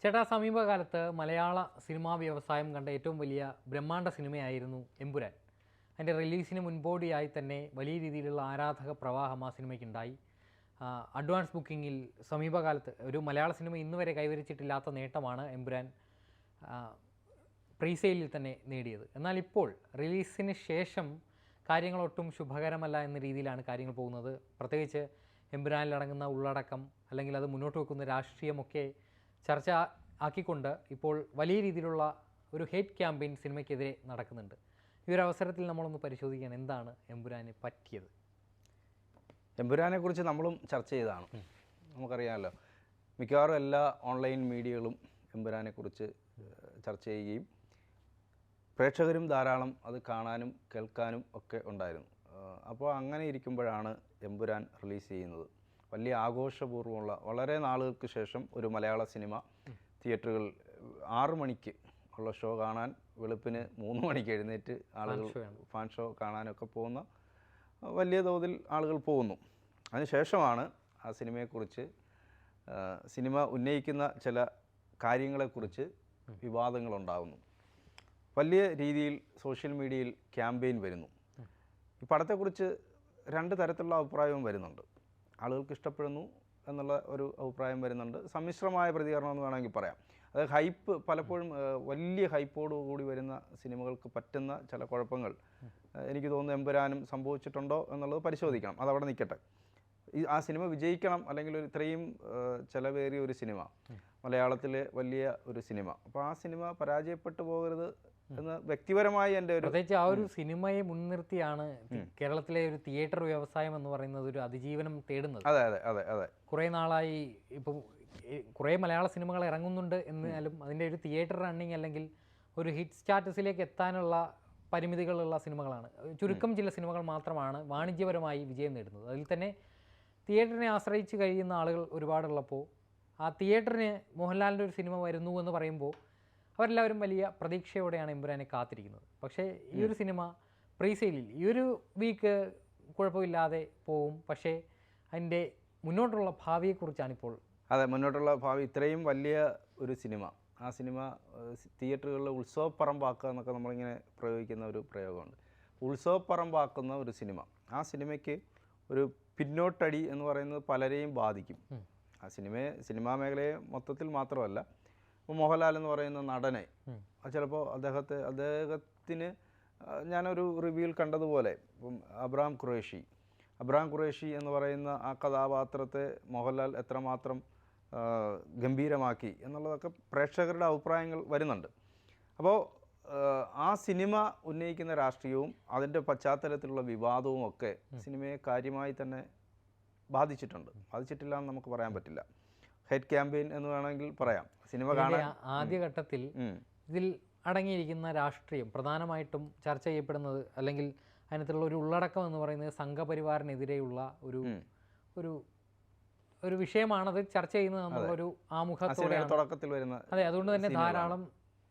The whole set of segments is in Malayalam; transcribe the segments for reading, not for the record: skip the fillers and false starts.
ചേട്ടാ, സമീപകാലത്ത് മലയാള സിനിമാ വ്യവസായം കണ്ട ഏറ്റവും വലിയ ബ്രഹ്മാണ്ഡ സിനിമയായിരുന്നു എമ്പുരാൻ. അതിൻ്റെ റിലീസിന് മുൻപോടിയായി തന്നെ വലിയ രീതിയിലുള്ള ആരാധക പ്രവാഹം ആ സിനിമയ്ക്കുണ്ടായി. അഡ്വാൻസ് ബുക്കിങ്ങിൽ സമീപകാലത്ത് ഒരു മലയാള സിനിമ ഇന്ന് വരെ കൈവരിച്ചിട്ടില്ലാത്ത നേട്ടമാണ് എമ്പുരാൻ പ്രീസെയിലിൽ തന്നെ നേടിയത്. എന്നാൽ ഇപ്പോൾ റിലീസിന് ശേഷം കാര്യങ്ങളൊട്ടും ശുഭകരമല്ല എന്ന രീതിയിലാണ് കാര്യങ്ങൾ പോകുന്നത്. പ്രത്യേകിച്ച് എമ്പുരാനിലടങ്ങുന്ന ഉള്ളടക്കം അല്ലെങ്കിൽ അത് മുന്നോട്ട് വെക്കുന്ന രാഷ്ട്രീയമൊക്കെ ചർച്ച ആക്കിക്കൊണ്ട് ഇപ്പോൾ വലിയ രീതിയിലുള്ള ഒരു ഹേറ്റ് ക്യാമ്പയിൻ സിനിമയ്ക്കെതിരെ നടക്കുന്നുണ്ട്. ഈ ഒരു അവസരത്തിൽ നമ്മളൊന്ന് പരിശോധിക്കാൻ എന്താണ് എമ്പുരാന് പറ്റിയത്. എമ്പുരാനെക്കുറിച്ച് നമ്മളും ചർച്ച ചെയ്തതാണ്. നമുക്കറിയാമല്ലോ, മിക്കവാറും എല്ലാ ഓൺലൈൻ മീഡിയകളും എമ്പുരാനെക്കുറിച്ച് ചർച്ച ചെയ്യുകയും പ്രേക്ഷകരും ധാരാളം അത് കാണാനും കേൾക്കാനും ഒക്കെ ഉണ്ടായിരുന്നു. അപ്പോൾ അങ്ങനെ ഇരിക്കുമ്പോഴാണ് എമ്പുരാൻ റിലീസ് ചെയ്യുന്നത്. വലിയ ആഘോഷപൂർവ്വമുള്ള, വളരെ നാളുകൾക്ക് ശേഷം ഒരു മലയാള സിനിമ തിയേറ്ററുകൾ 6 മണിക്ക് ഉള്ള ഷോ കാണാൻ വെളുപ്പിന് 3 മണിക്ക് എഴുന്നേറ്റ് ആളുകൾ ഫാൻ ഷോ കാണാനൊക്കെ പോകുന്ന വലിയ തോതിൽ ആളുകൾ പോകുന്നു. അതിനുശേഷമാണ് ആ സിനിമയെക്കുറിച്ച്, സിനിമ ഉന്നയിക്കുന്ന ചില കാര്യങ്ങളെക്കുറിച്ച് വിവാദങ്ങളുണ്ടാകുന്നു. വലിയ രീതിയിൽ സോഷ്യൽ മീഡിയയിൽ ക്യാമ്പയിൻ വരുന്നു. ഈ പടത്തെക്കുറിച്ച് 2 തരത്തിലുള്ള അഭിപ്രായവും വരുന്നുണ്ട്. ആളുകൾക്ക് ഇഷ്ടപ്പെടുന്നു എന്നുള്ള ഒരു അഭിപ്രായം വരുന്നുണ്ട്. സമ്മിശ്രമായ പ്രതികരണം എന്ന് വേണമെങ്കിൽ പറയാം. അത് ഹൈപ്പ്, പലപ്പോഴും വലിയ ഹൈപ്പോടുകൂടി വരുന്ന സിനിമകൾക്ക് പറ്റുന്ന ചില കുഴപ്പങ്ങൾ എനിക്ക് തോന്നുന്നു എമ്പുരാനും സംഭവിച്ചിട്ടുണ്ടോ എന്നുള്ളത് പരിശോധിക്കണം. അതവിടെ നിൽക്കട്ടെ. ആ സിനിമ വിജയിക്കണം, അല്ലെങ്കിൽ ഇത്രയും ചിലവേറിയ ഒരു സിനിമ, മലയാളത്തിലെ വലിയ ഒരു സിനിമ, അപ്പോൾ ആ സിനിമ പരാജയപ്പെട്ടു പോകരുത് എന്ന് വ്യക്തിപരമായി എൻ്റെ ഒരു, പ്രത്യേകിച്ച് ആ ഒരു സിനിമയെ മുൻനിർത്തിയാണ് കേരളത്തിലെ ഒരു തിയേറ്റർ വ്യവസായം എന്ന് പറയുന്നത് ഒരു അതിജീവനം തേടുന്നത്. അതെ അതെ അതെ അതെ കുറേ നാളായി ഇപ്പം കുറേ മലയാള സിനിമകൾ ഇറങ്ങുന്നുണ്ട് എന്നാലും അതിൻ്റെ ഒരു തിയേറ്റർ റണ്ണിങ് അല്ലെങ്കിൽ ഒരു ഹിറ്റ് സ്റ്റാറ്റസിലേക്ക് എത്താനുള്ള പരിമിതികളുള്ള സിനിമകളാണ്. ചുരുക്കം ചില സിനിമകൾ മാത്രമാണ് വാണിജ്യപരമായി വിജയം നേടുന്നത്. അതിൽ തന്നെ തിയേറ്ററിനെ ആശ്രയിച്ച് കഴിയുന്ന ആളുകൾ ഒരുപാടുള്ളപ്പോൾ ആ തിയേറ്ററിന് മോഹൻലാലിൻ്റെ ഒരു സിനിമ വരുന്നു എന്ന് പറയുമ്പോൾ അവരെല്ലാവരും വലിയ പ്രതീക്ഷയോടെയാണ് എമ്പുരാനെ കാത്തിരിക്കുന്നത്. പക്ഷേ ഈ ഒരു സിനിമ പ്രീസെയിലിൽ ഈ ഒരു വീക്ക് കുഴപ്പമില്ലാതെ പോവും. പക്ഷേ അതിൻ്റെ മുന്നോട്ടുള്ള ഭാവിയെക്കുറിച്ചാണിപ്പോൾ. അതെ, മുന്നോട്ടുള്ള ഭാവി. ഇത്രയും വലിയ ഒരു സിനിമ, ആ സിനിമ തിയേറ്ററുകളിൽ ഉത്സവപ്പറമ്പാക്കുക എന്നൊക്കെ നമ്മളിങ്ങനെ പ്രയോഗിക്കുന്ന ഒരു പ്രയോഗമുണ്ട്. ഉത്സവപ്പറമ്പാക്കുന്ന ഒരു സിനിമ, ആ സിനിമയ്ക്ക് ഒരു പിന്നോട്ടടി എന്ന് പറയുന്നത് പലരെയും ബാധിക്കും. ആ സിനിമാ മേഖലയെ മൊത്തത്തിൽ മാത്രമല്ല, ഇപ്പോൾ മോഹൻലാൽ എന്ന് പറയുന്ന നടനെ ചിലപ്പോൾ അദ്ദേഹത്തിന് ഞാനൊരു റിവ്യൂവിൽ കണ്ടതുപോലെ, ഇപ്പം അബ്രഹാം ഖുറേഷി എന്ന് പറയുന്ന ആ കഥാപാത്രത്തെ മോഹൻലാൽ എത്രമാത്രം ഗംഭീരമാക്കി എന്നുള്ളതൊക്കെ പ്രേക്ഷകരുടെ അഭിപ്രായങ്ങൾ വരുന്നുണ്ട്. അപ്പോൾ ആ സിനിമ ഉന്നയിക്കുന്ന രാഷ്ട്രീയവും അതിൻ്റെ പശ്ചാത്തലത്തിലുള്ള വിവാദവും ഒക്കെ സിനിമയെ കാര്യമായി തന്നെ ബാധിച്ചിട്ടില്ല എന്ന് നമുക്ക് പറയാൻ പറ്റില്ല. ഹെഡ് ക്യാമ്പയിൻ എന്ന് വേണമെങ്കിൽ പറയാം. സിനിമ കാണാൻ ആദ്യഘട്ടത്തിൽ ഇതിൽ അടങ്ങിയിരിക്കുന്ന രാഷ്ട്രീയം പ്രധാനമായിട്ടും ചർച്ച ചെയ്യപ്പെടുന്നത്, അല്ലെങ്കിൽ അതിനകത്തുള്ള ഒരു ഉള്ളടക്കം എന്ന് പറയുന്നത് സംഘപരിവാറിനെതിരെയുള്ള ഒരു ഒരു ഒരു വിഷയമാണത് ചർച്ച ചെയ്യുന്നത് എന്നുള്ളൊരു ആമുഖത്തോടെ തുടക്കത്തിൽ വരുന്ന. അതെ, അതുകൊണ്ട് തന്നെ ധാരാളം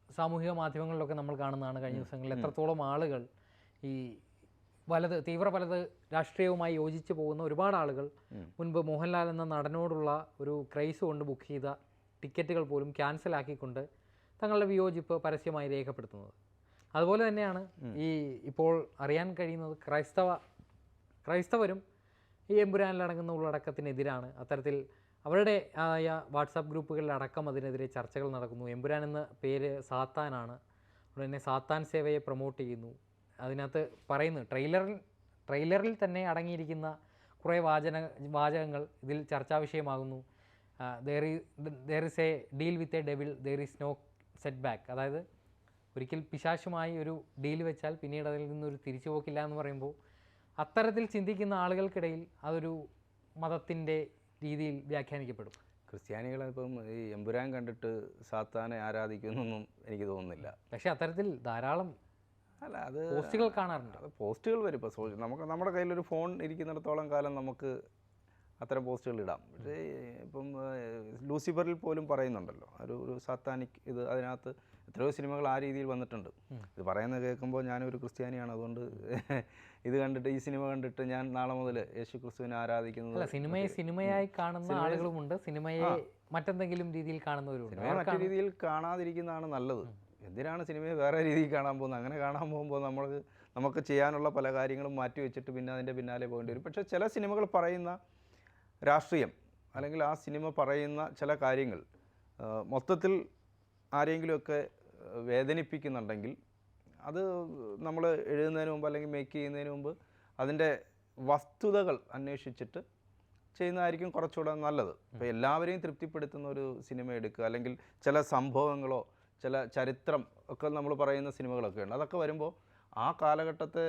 സാമൂഹിക മാധ്യമങ്ങളിലൊക്കെ നമ്മൾ കാണുന്നതാണ് കഴിഞ്ഞ ദിവസങ്ങളിൽ എത്രത്തോളം ആളുകൾ ഈ തീവ്ര വലത് രാഷ്ട്രീയവുമായി യോജിച്ച് പോകുന്ന ഒരുപാട് ആളുകൾ മുൻപ് മോഹൻലാൽ എന്ന നടനോടുള്ള ഒരു ക്രൈസ് കൊണ്ട് ബുക്ക് ചെയ്ത ടിക്കറ്റുകൾ പോലും ക്യാൻസലാക്കിക്കൊണ്ട് തങ്ങളുടെ വിയോജിപ്പ് പരസ്യമായി രേഖപ്പെടുത്തുന്നത്. അതുപോലെ തന്നെയാണ് ഇപ്പോൾ അറിയാൻ കഴിയുന്നത് ക്രൈസ്തവരും ഈ എമ്പുരാനിലടങ്ങുന്ന ഉള്ളടക്കത്തിനെതിരാണ്. അത്തരത്തിൽ അവരുടെ ആയ വാട്സാപ്പ് ഗ്രൂപ്പുകളിലടക്കം അതിനെതിരെ ചർച്ചകൾ നടക്കുന്നു. എമ്പുരാൻ എന്ന പേര് സാത്താനാണ്, അതുകൊണ്ട് തന്നെ സാത്താൻ സേവയെ പ്രൊമോട്ട് ചെയ്യുന്നു. അതിനകത്ത് പറയുന്നു, ട്രെയിലറിൽ തന്നെ അടങ്ങിയിരിക്കുന്ന കുറേ വാചകങ്ങൾ ഇതിൽ ചർച്ചാ വിഷയമാകുന്നു. There is a deal with a devil, there is no setback. അതായത് ഒരിക്കൽ പിശാചുമായി ഒരു ഡീൽ വെച്ചാൽ പിന്നീട് അതിൽ നിന്നൊരു തിരിച്ചുപോക്കില്ല എന്ന് പറയുമ്പോൾ അത്തരത്തിൽ ചിന്തിക്കുന്ന ആളുകൾക്കിടയിൽ അതൊരു മതത്തിൻ്റെ രീതിയിൽ വ്യാഖ്യാനിക്കപ്പെടും. ക്രിസ്ത്യാനികളിപ്പം ഈ എമ്പുരാൻ കണ്ടിട്ട് സാത്താനെ ആരാധിക്കുന്നൊന്നും എനിക്ക് തോന്നുന്നില്ല. പക്ഷേ അത്തരത്തിൽ ധാരാളം അത് പോസ്റ്റുകൾ കാണാറുണ്ട്. പോസ്റ്റുകൾ വരും. ഇപ്പോൾ നമ്മുടെ കയ്യിലൊരു ഫോൺ ഇരിക്കുന്നിടത്തോളം കാലം നമുക്ക് അത്തരം പോസ്റ്റുകൾ ഇടാം. പക്ഷേ ഇപ്പം ലൂസിഫറിൽ പോലും പറയുന്നുണ്ടല്ലോ ഒരു സാത്താനിക് ഇത്, അതിനകത്ത് എത്രയോ സിനിമകൾ ആ രീതിയിൽ വന്നിട്ടുണ്ട്. ഇത് പറയുന്നത് കേൾക്കുമ്പോൾ ഞാനൊരു ക്രിസ്ത്യാനിയാണ്, അതുകൊണ്ട് ഇത് കണ്ടിട്ട് ഈ സിനിമ കണ്ടിട്ട് ഞാൻ നാളെ മുതൽ യേശു ക്രിസ്തുവിനെ ആരാധിക്കുന്നത്. സിനിമയെ സിനിമയായി കാണുന്ന ആളുകളുമുണ്ട്, സിനിമയെ മറ്റെന്തെങ്കിലും രീതിയിൽ കാണുന്നവരുണ്ട്. സിനിമയെ മറ്റു രീതിയിൽ കാണാതിരിക്കുന്നതാണ് നല്ലത്. എന്തിനാണ് സിനിമയെ വേറെ രീതിയിൽ കാണാൻ പോകുന്നത്? അങ്ങനെ കാണാൻ പോകുമ്പോൾ നമുക്ക് ചെയ്യാനുള്ള പല കാര്യങ്ങളും മാറ്റി വെച്ചിട്ട് പിന്നെ അതിൻ്റെ പിന്നാലെ പോകേണ്ടി വരും. പക്ഷേ ചില സിനിമകൾ പറയുന്ന രാഷ്ട്രീയം അല്ലെങ്കിൽ ആ സിനിമ പറയുന്ന ചില കാര്യങ്ങൾ മൊത്തത്തിൽ ആരെങ്കിലുമൊക്കെ വേദനിപ്പിക്കുന്നുണ്ടെങ്കിൽ അത് നമ്മൾ എഴുതുന്നതിന് മുമ്പ് അല്ലെങ്കിൽ മേക്ക് ചെയ്യുന്നതിന് മുമ്പ് അതിൻ്റെ വസ്തുതകൾ അന്വേഷിച്ചിട്ട് ചെയ്യുന്നതായിരിക്കും കുറച്ചുകൂടെ നല്ലത്. ഇപ്പോൾ എല്ലാവരെയും തൃപ്തിപ്പെടുത്തുന്ന ഒരു സിനിമ എടുക്കുക, അല്ലെങ്കിൽ ചില സംഭവങ്ങളോ ചില ചരിത്രം ഒക്കെ നമ്മൾ പറയുന്ന സിനിമകളൊക്കെ ഉണ്ട്. അതൊക്കെ വരുമ്പോൾ ആ കാലഘട്ടത്തെ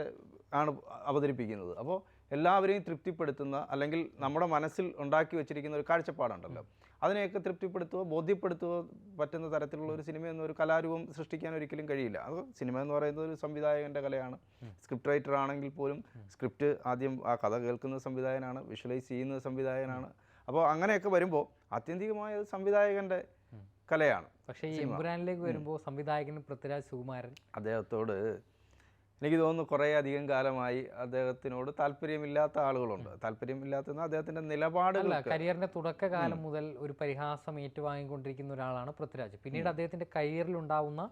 ആണ് അവതരിപ്പിക്കുന്നത്. അപ്പോൾ എല്ലാവരെയും തൃപ്തിപ്പെടുത്തുന്ന അല്ലെങ്കിൽ നമ്മുടെ മനസ്സിൽ ഉണ്ടാക്കി വെച്ചിരിക്കുന്ന ഒരു കാഴ്ചപ്പാടുണ്ടല്ലോ, അതിനെയൊക്കെ തൃപ്തിപ്പെടുത്തുകയോ ബോധ്യപ്പെടുത്തുകയോ പറ്റുന്ന തരത്തിലുള്ള ഒരു സിനിമ എന്നൊരു കലാരൂപം സൃഷ്ടിക്കാൻ ഒരിക്കലും കഴിയില്ല. അത് സിനിമ എന്ന് പറയുന്നത് ഒരു സംവിധായകൻ്റെ കലയാണ്. സ്ക്രിപ്റ്റ് റൈറ്റർ ആണെങ്കിൽ പോലും സ്ക്രിപ്റ്റ് ആദ്യം ആ കഥ കേൾക്കുന്ന സംവിധായകനാണ്, വിഷ്വലൈസ് ചെയ്യുന്ന സംവിധായകനാണ്. അപ്പോൾ അങ്ങനെയൊക്കെ വരുമ്പോൾ ആത്യന്തികമായ സംവിധായകൻ്റെ കലയാണ്. പക്ഷേ ഈ എമ്പുരാനിലേക്ക് വരുമ്പോൾ സംവിധായകൻ പൃഥ്വിരാജ് സുകുമാരൻ, അദ്ദേഹത്തോട് എനിക്ക് തോന്നുന്നു കുറേ അധികം കാലമായി അദ്ദേഹത്തിനോട് താല്പര്യമില്ലാത്ത ആളുകളുണ്ട്. താല്പര്യമില്ലാത്ത അദ്ദേഹത്തിൻ്റെ നിലപാടുകൾ കരിയറിൻ്റെ തുടക്കകാലം മുതൽ ഒരു പരിഹാസം ഏറ്റുവാങ്ങിക്കൊണ്ടിരിക്കുന്ന ഒരാളാണ് പൃഥ്വിരാജ്. പിന്നീട് അദ്ദേഹത്തിൻ്റെ കരിയറിലുണ്ടാവുന്ന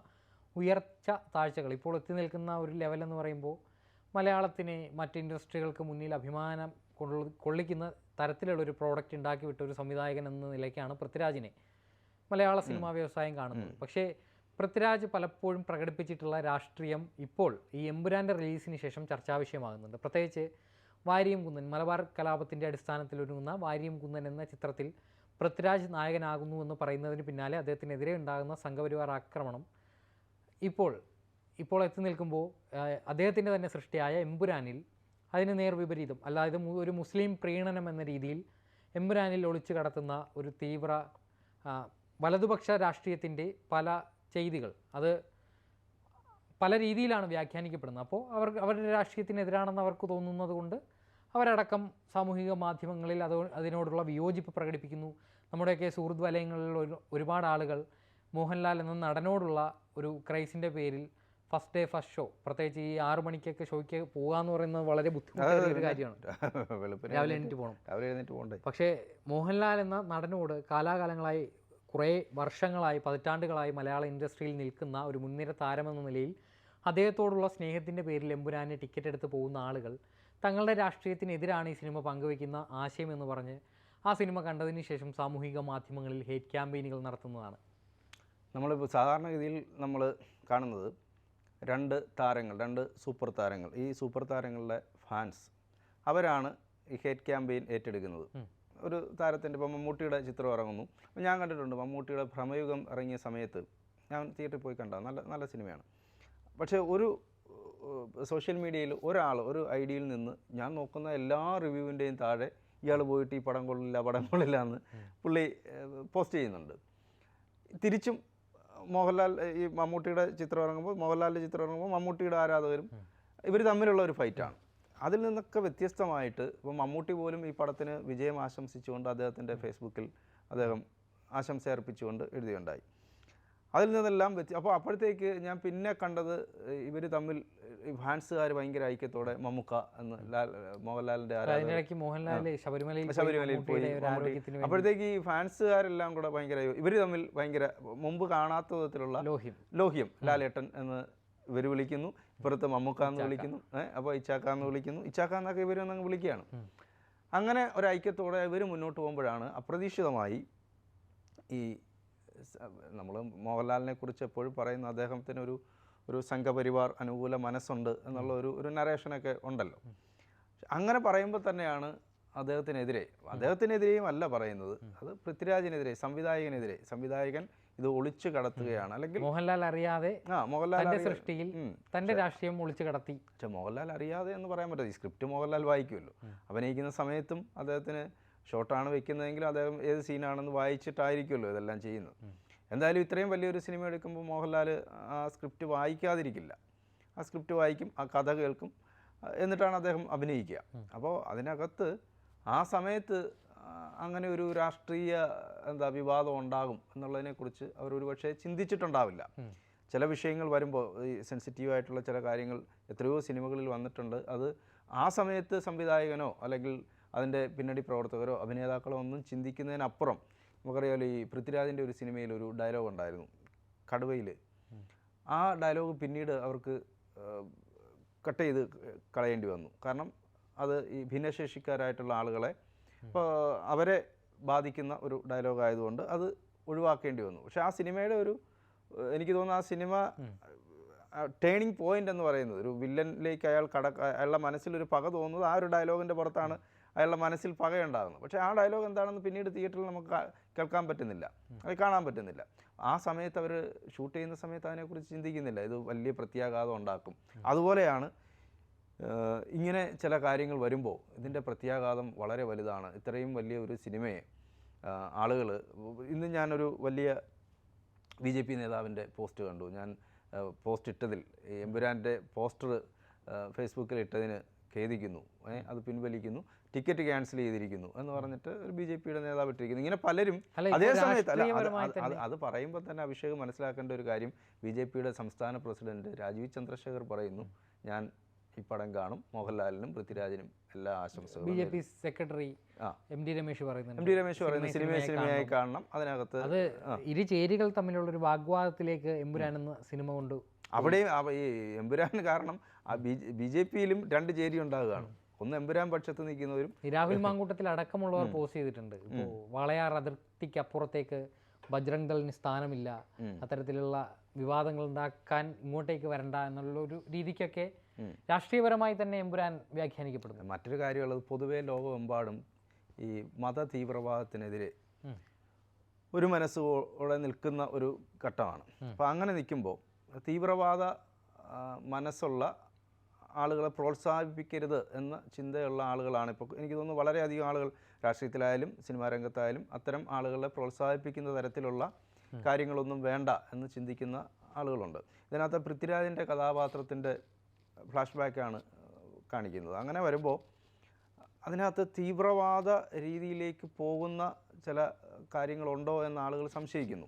ഉയർച്ച താഴ്ചകൾ, ഇപ്പോൾ എത്തി നിൽക്കുന്ന ഒരു ലെവൽ എന്ന് പറയുമ്പോൾ മലയാളത്തിന് മറ്റ് ഇൻഡസ്ട്രികൾക്ക് മുന്നിൽ അഭിമാനം കൊള്ളിക്കുന്ന തരത്തിലുള്ളൊരു പ്രോഡക്റ്റ് ഉണ്ടാക്കി വിട്ട ഒരു സംവിധായകൻ എന്ന നിലയ്ക്കാണ് പൃഥ്വിരാജിനെ മലയാള സിനിമാ വ്യവസായം കാണുന്നത്. പക്ഷേ പൃഥ്വിരാജ് പലപ്പോഴും പ്രകടിപ്പിച്ചിട്ടുള്ള രാഷ്ട്രീയം ഇപ്പോൾ ഈ എമ്പുരാൻ്റെ റിലീസിന് ശേഷം ചർച്ചാ വിഷയമാകുന്നുണ്ട്. പ്രത്യേകിച്ച് വാരിയം കുന്നൻ, മലബാർ കലാപത്തിൻ്റെ അടിസ്ഥാനത്തിലൊരുങ്ങുന്ന വാരിയം കുന്നൻ എന്ന ചിത്രത്തിൽ പൃഥ്വിരാജ് നായകനാകുന്നു എന്ന് പറയുന്നതിന് പിന്നാലെ അദ്ദേഹത്തിനെതിരെ ഉണ്ടാകുന്ന സംഘപരിവാർ ആക്രമണം ഇപ്പോൾ എത്തി നിൽക്കുമ്പോൾ അദ്ദേഹത്തിൻ്റെ തന്നെ സൃഷ്ടിയായ എമ്പുരാനിൽ അതിന് നേർവിപരീതം, അല്ലാതെ ഒരു മുസ്ലിം പ്രീണനം എന്ന രീതിയിൽ എമ്പുരാനിൽ ഒളിച്ചു കടത്തുന്ന ഒരു തീവ്ര വലതുപക്ഷ രാഷ്ട്രീയത്തിൻ്റെ പല ചെയ്തികൾ അത് പല രീതിയിലാണ് വ്യാഖ്യാനിക്കപ്പെടുന്നത്. അപ്പോൾ അവരുടെ രാഷ്ട്രീയത്തിനെതിരാണെന്ന് അവർക്ക് തോന്നുന്നത് കൊണ്ട് അവരടക്കം സാമൂഹിക മാധ്യമങ്ങളിൽ അതിനോടുള്ള വിയോജിപ്പ് പ്രകടിപ്പിക്കുന്നു. നമ്മുടെയൊക്കെ സുഹൃത്ത് വലയങ്ങളിൽ ഒരുപാട് ആളുകൾ മോഹൻലാൽ എന്ന നടനോടുള്ള ഒരു ക്രൈസിൻ്റെ പേരിൽ ഫസ്റ്റ് ഡേ ഫസ്റ്റ് ഷോ, പ്രത്യേകിച്ച് ഈ 6 മണിക്കൊക്കെ ഷോയ്ക്ക് പോകാമെന്ന് പറയുന്നത് വളരെ ബുദ്ധിമുട്ടുള്ള ഒരു കാര്യമാണ്. രാവിലെ എണീറ്റ് പോകണം. പക്ഷേ മോഹൻലാൽ എന്ന നടനോട് കാലാകാലങ്ങളായി കുറേ വർഷങ്ങളായി പതിറ്റാണ്ടുകളായി മലയാള ഇൻഡസ്ട്രിയിൽ നിൽക്കുന്ന ഒരു മുൻനിര താരമെന്ന നിലയിൽ അദ്ദേഹത്തോടുള്ള സ്നേഹത്തിൻ്റെ പേരിൽ എമ്പുരാന് ടിക്കറ്റ് എടുത്ത് പോകുന്ന ആളുകൾ തങ്ങളുടെ രാഷ്ട്രീയത്തിനെതിരാണ് ഈ സിനിമ പങ്കുവയ്ക്കുന്ന ആശയം എന്ന് പറഞ്ഞ് ആ സിനിമ കണ്ടതിന് ശേഷം സാമൂഹിക മാധ്യമങ്ങളിൽ ഹേറ്റ് ക്യാമ്പയിനുകൾ നടത്തുന്നതാണ്. നമ്മളിപ്പോൾ സാധാരണഗതിയിൽ നമ്മൾ കാണുന്നത് രണ്ട് സൂപ്പർ താരങ്ങൾ, ഈ സൂപ്പർ താരങ്ങളുടെ ഫാൻസ് അവരാണ് ഈ ഹേറ്റ് ക്യാമ്പയിൻ ഏറ്റെടുക്കുന്നത്. ഒരു താരത്തിൻ്റെ ഇപ്പോൾ മമ്മൂട്ടിയുടെ ചിത്രം ഇറങ്ങുന്നു, ഞാൻ കണ്ടിട്ടുണ്ട്. മമ്മൂട്ടിയുടെ ഭ്രമയുഗം ഇറങ്ങിയ സമയത്ത് ഞാൻ തിയേറ്ററിൽ പോയി കണ്ട നല്ല സിനിമയാണ്. പക്ഷേ ഒരു സോഷ്യൽ മീഡിയയിൽ ഒരു ഐഡിയയിൽ നിന്ന് ഞാൻ നോക്കുന്ന എല്ലാ റിവ്യൂവിൻ്റെയും താഴെ ഇയാൾ പോയിട്ട് ഈ പടം കൊള്ളില്ല എന്ന് പുള്ളി പോസ്റ്റ് ചെയ്യുന്നുണ്ട്. തിരിച്ചും മോഹൻലാൽ ഈ മമ്മൂട്ടിയുടെ ചിത്രം ഇറങ്ങുമ്പോൾ മമ്മൂട്ടിയുടെ ആരാധകരും ഇവർ തമ്മിലുള്ള ഒരു ഫൈറ്റാണ്. അതിൽ നിന്നൊക്കെ വ്യത്യസ്തമായിട്ട് ഇപ്പോൾ മമ്മൂട്ടി പോലും ഈ പടത്തിന് വിജയം ആശംസിച്ചുകൊണ്ട് അദ്ദേഹത്തിൻ്റെ ഫേസ്ബുക്കിൽ അദ്ദേഹം ആശംസ അർപ്പിച്ചുകൊണ്ട് എഴുതിയുണ്ടായി. അതിൽ നിന്നെല്ലാം അപ്പോൾ അപ്പോഴത്തേക്ക് ഞാൻ പിന്നെ കണ്ടത് ഇവർ തമ്മിൽ ഫാൻസുകാർ ഭയങ്കര ഐക്യത്തോടെ മമ്മൂക്ക എന്ന് മോഹൻലാലിൻ്റെ ശബരിമലയിൽ പോയി. അപ്പോഴത്തേക്ക് ഈ ഫാൻസുകാരെല്ലാം കൂടെ ഇവർ തമ്മിൽ ഭയങ്കര മുമ്പ് കാണാത്ത വിധത്തിലുള്ള ലോഹ്യം ലാലേട്ടൻ എന്ന് ഇവർ വിളിക്കുന്നു, ഇപ്പുറത്ത് മമ്മൂക്ക എന്ന് വിളിക്കുന്നു, അപ്പോൾ ഇച്ചാക്ക എന്ന് വിളിക്കുന്നു, ഇച്ചാക്ക എന്നൊക്കെ ഇവരൊന്നങ്ങ് വിളിക്കുകയാണ്. അങ്ങനെ ഒരു ഐക്യത്തോടെ ഇവർ മുന്നോട്ട് പോകുമ്പോഴാണ് അപ്രതീക്ഷിതമായി ഈ നമ്മൾ മോഹൻലാലിനെ കുറിച്ച് എപ്പോഴും പറയുന്ന അദ്ദേഹത്തിന് ഒരു സംഘപരിവാർ അനുകൂല മനസ്സുണ്ട് എന്നുള്ള ഒരു നരേഷനൊക്കെ ഉണ്ടല്ലോ. അങ്ങനെ പറയുമ്പോൾ തന്നെയാണ് അദ്ദേഹത്തിനെതിരെയും അല്ല പറയുന്നത്, അത് പൃഥ്വിരാജിനെതിരെ, സംവിധായകൻ ഇത് ഒളിച്ചു കടത്തുകയാണ്. അല്ലെങ്കിൽ മോഹൻലാൽ അറിയാതെ സൃഷ്ടിയിൽ തന്റെ രാഷ്ട്രീയം ഒളിച്ചു കടത്തി. പക്ഷെ മോഹൻലാൽ അറിയാതെ എന്ന് പറയാൻ പറ്റില്ല. ഈ സ്ക്രിപ്റ്റ് മോഹൻലാൽ വായിക്കുമല്ലോ, അഭിനയിക്കുന്ന സമയത്തും അദ്ദേഹത്തിന് ഷോട്ടാണ് വെക്കുന്നതെങ്കിൽ അദ്ദേഹം ഏത് സീനാണെന്ന് വായിച്ചിട്ടായിരിക്കുമല്ലോ ഇതെല്ലാം ചെയ്യുന്നത്. എന്തായാലും ഇത്രയും വലിയൊരു സിനിമ എടുക്കുമ്പോൾ മോഹൻലാൽ ആ സ്ക്രിപ്റ്റ് വായിക്കാതിരിക്കില്ല. ആ സ്ക്രിപ്റ്റ് വായിക്കും, ആ കഥ കേൾക്കും, എന്നിട്ടാണ് അദ്ദേഹം അഭിനയിക്കുക. അപ്പോൾ അതിനകത്ത് ആ സമയത്ത് അങ്ങനെ ഒരു രാഷ്ട്രീയ വിവാദം ഉണ്ടാകും എന്നുള്ളതിനെക്കുറിച്ച് അവരൊരു പക്ഷേ ചിന്തിച്ചിട്ടുണ്ടാവില്ല. ചില വിഷയങ്ങൾ വരുമ്പോൾ ഈ സെൻസിറ്റീവായിട്ടുള്ള ചില കാര്യങ്ങൾ എത്രയോ സിനിമകളിൽ വന്നിട്ടുണ്ട്. അത് ആ സമയത്ത് സംവിധായകനോ അല്ലെങ്കിൽ അതിൻ്റെ പിന്നണി പ്രവർത്തകരോ അഭിനേതാക്കളോ ഒന്നും ചിന്തിക്കുന്നതിനപ്പുറം നമുക്കറിയാമല്ലോ, ഈ പൃഥ്വിരാജിൻ്റെ ഒരു സിനിമയിൽ ഒരു ഡയലോഗ് ഉണ്ടായിരുന്നു കടുവയിൽ. ആ ഡയലോഗ് പിന്നീട് അവർക്ക് കട്ട് ചെയ്ത് കളയേണ്ടി വന്നു. കാരണം അത് ഈ ഭിന്നശേഷിക്കാരായിട്ടുള്ള ആളുകളെ ഇപ്പോൾ അവരെ ബാധിക്കുന്ന ഒരു ഡയലോഗ് ആയതുകൊണ്ട് അത് ഒഴിവാക്കേണ്ടി വന്നു. പക്ഷേ ആ സിനിമയുടെ എനിക്ക് തോന്നുന്നു ആ സിനിമ ടേണിംഗ് പോയിൻ്റ് എന്ന് പറയുന്നത് ഒരു വില്ലനിലേക്ക് അയാളുടെ മനസ്സിലൊരു പക തോന്നുന്നത് ആ ഒരു ഡയലോഗിൻ്റെ പുറത്താണ്. അയാളുടെ മനസ്സിൽ പകയുണ്ടാകുന്നത്. പക്ഷേ ആ ഡയലോഗ് എന്താണെന്ന് പിന്നീട് തിയേറ്ററിൽ നമുക്ക് കേൾക്കാൻ പറ്റുന്നില്ല, അത് കാണാൻ പറ്റുന്നില്ല. ആ സമയത്ത് അവർ ഷൂട്ട് ചെയ്യുന്ന സമയത്ത് അതിനെക്കുറിച്ച് ചിന്തിക്കുന്നില്ല, ഇത് വലിയ പ്രത്യാഘാതം ഉണ്ടാക്കും. അതുപോലെയാണ് ഇങ്ങനെ ചില കാര്യങ്ങൾ വരുമ്പോൾ ഇതിൻ്റെ പ്രത്യാഘാതം വളരെ വലുതാണ്. ഇത്രയും വലിയ ഒരു സിനിമയെ ആളുകൾ ഇന്ന് ഞാനൊരു വലിയ BJP നേതാവിൻ്റെ പോസ്റ്റ് കണ്ടു. ഞാൻ പോസ്റ്റ് ഇട്ടതിൽ എമ്പുരാൻ്റെ പോസ്റ്റർ ഫേസ്ബുക്കിൽ ഇട്ടതിന് ഖേദിക്കുന്നു, അത് പിൻവലിക്കുന്നു, ടിക്കറ്റ് ക്യാൻസൽ ചെയ്തിരിക്കുന്നു എന്ന് പറഞ്ഞിട്ട് ഒരു BJPയുടെ നേതാവ് ഇട്ടിരിക്കുന്നു. ഇങ്ങനെ പലരും അതേ സമയത്ത് അത് പറയുമ്പോൾ തന്നെ അഭിഷേക് മനസ്സിലാക്കേണ്ട ഒരു കാര്യം, BJPയുടെ സംസ്ഥാന പ്രസിഡന്റ് രാജീവ് ചന്ദ്രശേഖർ പറയുന്നു, ഞാൻ ഈ പടം കാണും, മോഹൻലാലിനും പൃഥ്വിരാജിനും എല്ലാ ആശംസകളും. BJP സെക്രട്ടറി MD രമേശ് പറയുന്നു സിനിമയായി കാണണം. അതിനകത്ത് അത് ഇരു ചേരികൾ തമ്മിലുള്ളൊരു വാഗ്വാദത്തിലേക്ക് എമ്പുരാൻ എന്ന സിനിമ കൊണ്ട് അവിടെയും ഈ എമ്പുരാൻ കാരണം BJPയിലും രണ്ട് ചേരി ഉണ്ടാകുകയാണ്. ഒന്ന് എമ്പുരാൻ പക്ഷത്ത് നിൽക്കുന്നവരും രാഹുൽ മാങ്കൂട്ടത്തിൽ അടക്കമുള്ളവർ പോസ്റ്റ് ചെയ്തിട്ടുണ്ട്. ഇപ്പോൾ വാളയാർ അതിർത്തിക്ക് അപ്പുറത്തേക്ക് ബജ്രംഗ് ദളിന് സ്ഥാനമില്ല, അത്തരത്തിലുള്ള വിവാദങ്ങൾ ഉണ്ടാക്കാൻ ഇങ്ങോട്ടേക്ക് വരണ്ട എന്നുള്ള ഒരു രീതിക്കൊക്കെ രാഷ്ട്രീയപരമായി തന്നെ എമ്പുരാൻ വ്യാഖ്യാനിക്കപ്പെടുന്നു. മറ്റൊരു കാര്യമുള്ളത്, പൊതുവേ ലോകമെമ്പാടും ഈ മത തീവ്രവാദത്തിനെതിരെ ഒരു മനസ്സോടെ നിൽക്കുന്ന ഒരു ഘട്ടമാണ്. അപ്പോൾ അങ്ങനെ നിൽക്കുമ്പോൾ തീവ്രവാദ മനസ്സുള്ള ആളുകളെ പ്രോത്സാഹിപ്പിക്കരുത് എന്ന ചിന്തയുള്ള ആളുകളാണ് ഇപ്പോൾ എനിക്ക് തോന്നുന്നു വളരെയധികം ആളുകൾ രാഷ്ട്രീയത്തിലായാലും സിനിമാ രംഗത്തായാലും അത്തരം ആളുകളെ പ്രോത്സാഹിപ്പിക്കുന്ന തരത്തിലുള്ള കാര്യങ്ങളൊന്നും വേണ്ട എന്ന് ചിന്തിക്കുന്ന ആളുകളുണ്ട്. ഇതിനകത്ത് പൃഥ്വിരാജിൻ്റെ കഥാപാത്രത്തിൻ്റെ ഫ്ലാഷ് ബാക്കാണ് കാണിക്കുന്നത്. അങ്ങനെ വരുമ്പോൾ അതിനകത്ത് തീവ്രവാദ രീതിയിലേക്ക് പോകുന്ന ചില കാര്യങ്ങളുണ്ടോ എന്ന് ആളുകൾ സംശയിക്കുന്നു.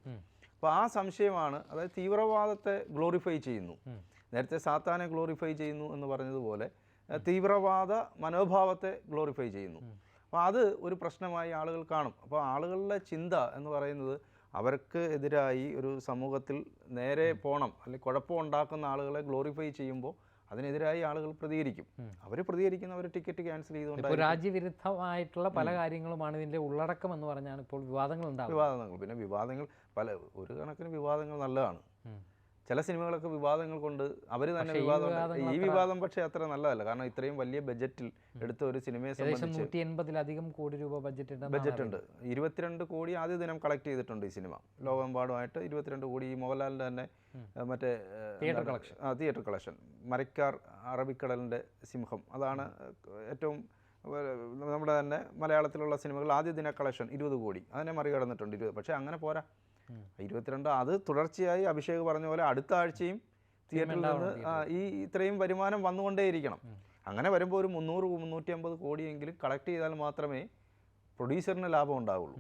അപ്പോൾ ആ സംശയമാണ്, അതായത് തീവ്രവാദത്തെ ഗ്ലോറിഫൈ ചെയ്യുന്നു. നേരത്തെ സാത്താനെ ഗ്ലോറിഫൈ ചെയ്യുന്നു എന്ന് പറഞ്ഞതുപോലെ തീവ്രവാദ മനോഭാവത്തെ ഗ്ലോറിഫൈ ചെയ്യുന്നു. അപ്പോൾ അത് ഒരു പ്രശ്നമായി ആളുകൾ കാണും. അപ്പോൾ ആളുകളുടെ ചിന്ത എന്ന് പറയുന്നത് അവർക്ക് എതിരായി ഒരു സമൂഹത്തിൽ നേരെ പോകണം, അല്ലെങ്കിൽ കുഴപ്പമുണ്ടാക്കുന്ന ആളുകളെ ഗ്ലോറിഫൈ ചെയ്യുമ്പോൾ അതിനെതിരായി ആളുകൾ പ്രതികരിക്കും. അവർ പ്രതികരിക്കുന്നവർ ടിക്കറ്റ് ക്യാൻസൽ ചെയ്തുകൊണ്ട് രാജ്യവിരുദ്ധമായിട്ടുള്ള പല കാര്യങ്ങളുമാണ് ഇതിൻ്റെ ഉള്ളടക്കം എന്ന് പറഞ്ഞാണ് ഇപ്പോൾ വിവാദങ്ങൾ ഉണ്ടാകും. പിന്നെ വിവാദങ്ങൾ ഒരു കണക്കിന് വിവാദങ്ങൾ നല്ലതാണ്. ചില സിനിമകളൊക്കെ വിവാദങ്ങൾ കൊണ്ട് അവർ തന്നെ ഈ വിവാദം പക്ഷേ അത്ര നല്ലതല്ല. കാരണം ഇത്രയും വലിയ ബജറ്റിൽ എടുത്ത ഒരു സിനിമയെ സംബന്ധിച്ച് 180 കോടി രൂപ ബജറ്റ് ഉണ്ട്. 22 കോടി ആദ്യ ദിനം കളക്ട് ചെയ്തിട്ടുണ്ട് ഈ സിനിമ. ലോകമെമ്പാടുമായിട്ട് 22 കോടി. ഈ മോഹൻലാലിൻ്റെ തന്നെ മറ്റേ തിയേറ്റർ കളക്ഷൻ, മരക്കാർ, അറബിക്കടലിൻ്റെ സിംഹം, അതാണ് ഏറ്റവും നമ്മുടെ തന്നെ മലയാളത്തിലുള്ള സിനിമകൾ ആദ്യ ദിന കളക്ഷൻ 20 കോടി, അതിനെ മറികടന്നിട്ടുണ്ട് 20. പക്ഷേ അങ്ങനെ പോരാ, 22. അത് തുടർച്ചയായി അഭിഷേക് പറഞ്ഞ പോലെ അടുത്ത ആഴ്ചയും തിയേറ്ററിൽ നിന്ന് ഈ ഇത്രയും വരുമാനം വന്നുകൊണ്ടേയിരിക്കണം. അങ്ങനെ വരുമ്പോൾ ഒരു 300-350 കോടിയെങ്കിലും കളക്ട് ചെയ്താൽ മാത്രമേ പ്രൊഡ്യൂസറിന് ലാഭം ഉണ്ടാവുള്ളൂ.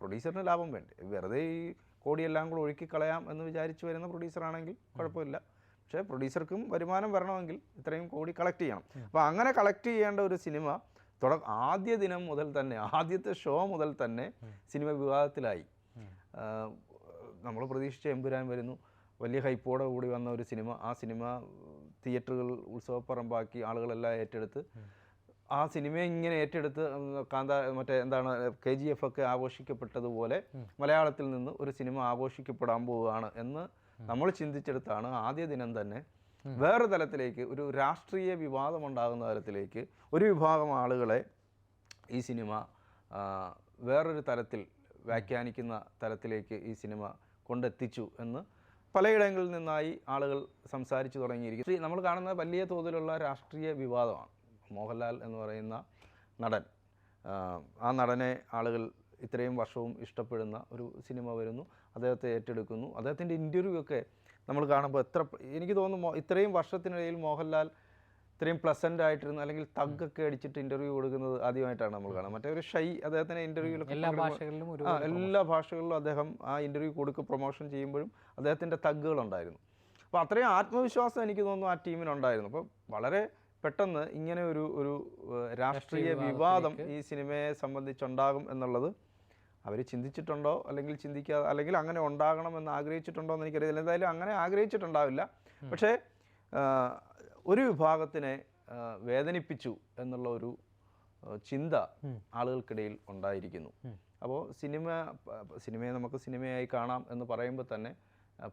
പ്രൊഡ്യൂസറിന് ലാഭം വേണ്ടേ? വെറുതെ ഈ കോടിയെല്ലാം കൂടെ ഒഴുക്കി കളയാം എന്ന് വിചാരിച്ച് വരുന്ന പ്രൊഡ്യൂസറാണെങ്കിൽ കുഴപ്പമില്ല. പക്ഷേ പ്രൊഡ്യൂസർക്കും വരുമാനം വരണമെങ്കിൽ ഇത്രയും കോടി കളക്ട് ചെയ്യണം. അപ്പോൾ അങ്ങനെ കളക്ട് ചെയ്യേണ്ട ഒരു സിനിമ ആദ്യ ദിനം മുതൽ തന്നെ, ആദ്യത്തെ ഷോ മുതൽ തന്നെ സിനിമ വിവാദത്തിലായി. നമ്മൾ പ്രതീക്ഷിച്ച എമ്പുരാൻ വരുന്നു, വലിയ ഹൈപ്പോടെ കൂടി വന്ന ഒരു സിനിമ. ആ സിനിമ തിയേറ്ററുകൾ ഉത്സവപ്പറമ്പാക്കി ആളുകളെല്ലാം ഏറ്റെടുത്ത് ആ സിനിമയെ ഇങ്ങനെ ഏറ്റെടുത്ത് മറ്റേ KGF ഒക്കെ ആഘോഷിക്കപ്പെട്ടതുപോലെ മലയാളത്തിൽ നിന്ന് ഒരു സിനിമ ആഘോഷിക്കപ്പെടാൻ പോവുകയാണ് എന്ന് നമ്മൾ ചിന്തിച്ചെടുത്താണ് ആദ്യ ദിനം തന്നെ വേറെ തലത്തിലേക്ക്, ഒരു രാഷ്ട്രീയ വിവാദമുണ്ടാകുന്ന തരത്തിലേക്ക് ഒരു വിഭാഗം ആളുകളെ ഈ സിനിമ വേറൊരു തലത്തിൽ വ്യാഖ്യാനിക്കുന്ന തലത്തിലേക്ക് ഈ സിനിമ കൊണ്ടെത്തിച്ചു എന്ന് പലയിടങ്ങളിൽ നിന്നായി ആളുകൾ സംസാരിച്ചു തുടങ്ങിയിരിക്കുന്നു. നമ്മൾ കാണുന്ന വലിയ തോതിലുള്ള രാഷ്ട്രീയ വിവാദമാണ്. മോഹൻലാൽ എന്ന് പറയുന്ന നടൻ, ആ നടനെ ആളുകൾ ഇത്രയും വർഷവും ഇഷ്ടപ്പെടുന്ന ഒരു സിനിമ വരുന്നു, അദ്ദേഹത്തെ ഏറ്റെടുക്കുന്നു. അദ്ദേഹത്തിൻ്റെ ഇൻ്റർവ്യൂ ഒക്കെ നമ്മൾ കാണുമ്പോൾ എനിക്ക് തോന്നുന്നു ഇത്രയും വർഷത്തിനിടയിൽ മോഹൻലാൽ ഇത്രയും പ്ലസൻ്റ് ആയിട്ടിരുന്ന അല്ലെങ്കിൽ തഗ്ഗൊക്കെ അടിച്ചിട്ട് ഇൻ്റർവ്യൂ കൊടുക്കുന്നത് ആദ്യമായിട്ടാണ് നമ്മൾ കാണുന്നത്. മറ്റേ ഒരു ഷൈ അദ്ദേഹത്തിന് ഇൻ്റർവ്യൂവിലൊക്കെ എല്ലാ ഭാഷകളിലും എല്ലാ ഭാഷകളിലും അദ്ദേഹം ആ ഇൻ്റർവ്യൂ കൊടുക്കുക പ്രൊമോഷൻ ചെയ്യുമ്പോഴും അദ്ദേഹത്തിൻ്റെ തഗ്ഗുകളുണ്ടായിരുന്നു. അപ്പോൾ അത്രയും ആത്മവിശ്വാസം എനിക്ക് തോന്നുന്നു ആ ടീമിനുണ്ടായിരുന്നു. അപ്പോൾ വളരെ പെട്ടെന്ന് ഇങ്ങനെ ഒരു രാഷ്ട്രീയ വിവാദം ഈ സിനിമയെ സംബന്ധിച്ചുണ്ടാകും എന്നുള്ളത് അവർ ചിന്തിച്ചിട്ടുണ്ടോ അല്ലെങ്കിൽ ചിന്തിക്കാതെ അല്ലെങ്കിൽ അങ്ങനെ ഉണ്ടാകണമെന്ന് ആഗ്രഹിച്ചിട്ടുണ്ടോ എന്ന് എനിക്കറിയില്ല. എന്തായാലും അങ്ങനെ ആഗ്രഹിച്ചിട്ടുണ്ടാവില്ല. പക്ഷേ ഒരു വിഭാഗത്തിനെ വേദനിപ്പിച്ചു എന്നുള്ള ഒരു ചിന്ത ആളുകൾക്കിടയിൽ ഉണ്ടായിരിക്കുന്നു. അപ്പോൾ സിനിമയെ നമുക്ക് സിനിമയായി കാണാം എന്ന് പറയുമ്പോൾ തന്നെ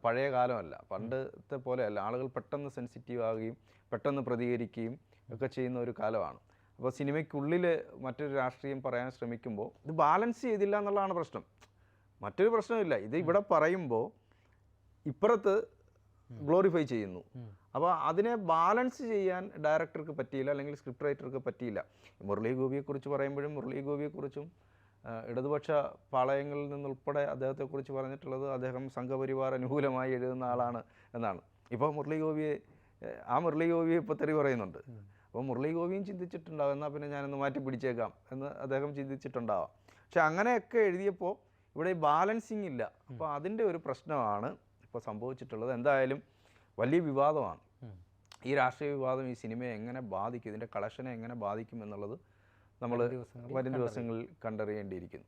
പഴയ കാലമല്ല, പണ്ടത്തെ പോലെയല്ല. ആളുകൾ പെട്ടെന്ന് സെൻസിറ്റീവ് ആവുകയും പെട്ടെന്ന് പ്രതികരിക്കുകയും ഒക്കെ ചെയ്യുന്ന ഒരു കാലമാണ്. അപ്പോൾ സിനിമയ്ക്കുള്ളിൽ മറ്റൊരു രാഷ്ട്രീയം പറയാൻ ശ്രമിക്കുമ്പോൾ ഇത് ബാലൻസ് ചെയ്തില്ല എന്നുള്ളതാണ് പ്രശ്നം. മറ്റൊരു പ്രശ്നമില്ല. ഇത് ഇവിടെ പറയുമ്പോൾ ഇപ്പുറത്ത് ഗ്ലോറിഫൈ ചെയ്യുന്നു. അപ്പോൾ അതിനെ ബാലൻസ് ചെയ്യാൻ ഡയറക്ടർക്ക് പറ്റിയില്ല, അല്ലെങ്കിൽ സ്ക്രിപ്റ്റ് റൈറ്റർക്ക് പറ്റിയില്ല. മുരളി ഗോപിയെക്കുറിച്ച് പറയുമ്പോഴും മുരളി ഗോപിയെക്കുറിച്ചും ഇടതുപക്ഷ പാളയങ്ങളിൽ നിന്നുൾപ്പെടെ അദ്ദേഹത്തെക്കുറിച്ച് പറഞ്ഞിട്ടുള്ളത് അദ്ദേഹം സംഘപരിവാർ അനുകൂലമായി എഴുതുന്ന ആളാണ് എന്നാണ്. ഇപ്പോൾ മുരളി ഗോപിയെ ഇപ്പോൾ തെറി പറയുന്നുണ്ട്. അപ്പോൾ മുരളി ഗോപിയും ചിന്തിച്ചിട്ടുണ്ടാവും, എന്നാൽ പിന്നെ ഞാനൊന്ന് മാറ്റി പിടിച്ചേക്കാം എന്ന് അദ്ദേഹം ചിന്തിച്ചിട്ടുണ്ടാവാം. പക്ഷെ അങ്ങനെയൊക്കെ എഴുതിയപ്പോൾ ഇവിടെ ബാലൻസിങ് ഇല്ല. അപ്പോൾ അതിൻ്റെ ഒരു പ്രശ്നമാണ് ഇപ്പോൾ സംഭവിച്ചിട്ടുള്ളത്. എന്തായാലും വലിയ വിവാദമാണ്. ഈ രാഷ്ട്രീയ വിവാദം ഈ സിനിമയെ എങ്ങനെ ബാധിക്കും, ഇതിൻ്റെ കളക്ഷനെ എങ്ങനെ ബാധിക്കും എന്നുള്ളത് നമ്മൾ വരും ദിവസങ്ങളിൽ കണ്ടറിയേണ്ടിയിരിക്കുന്നു.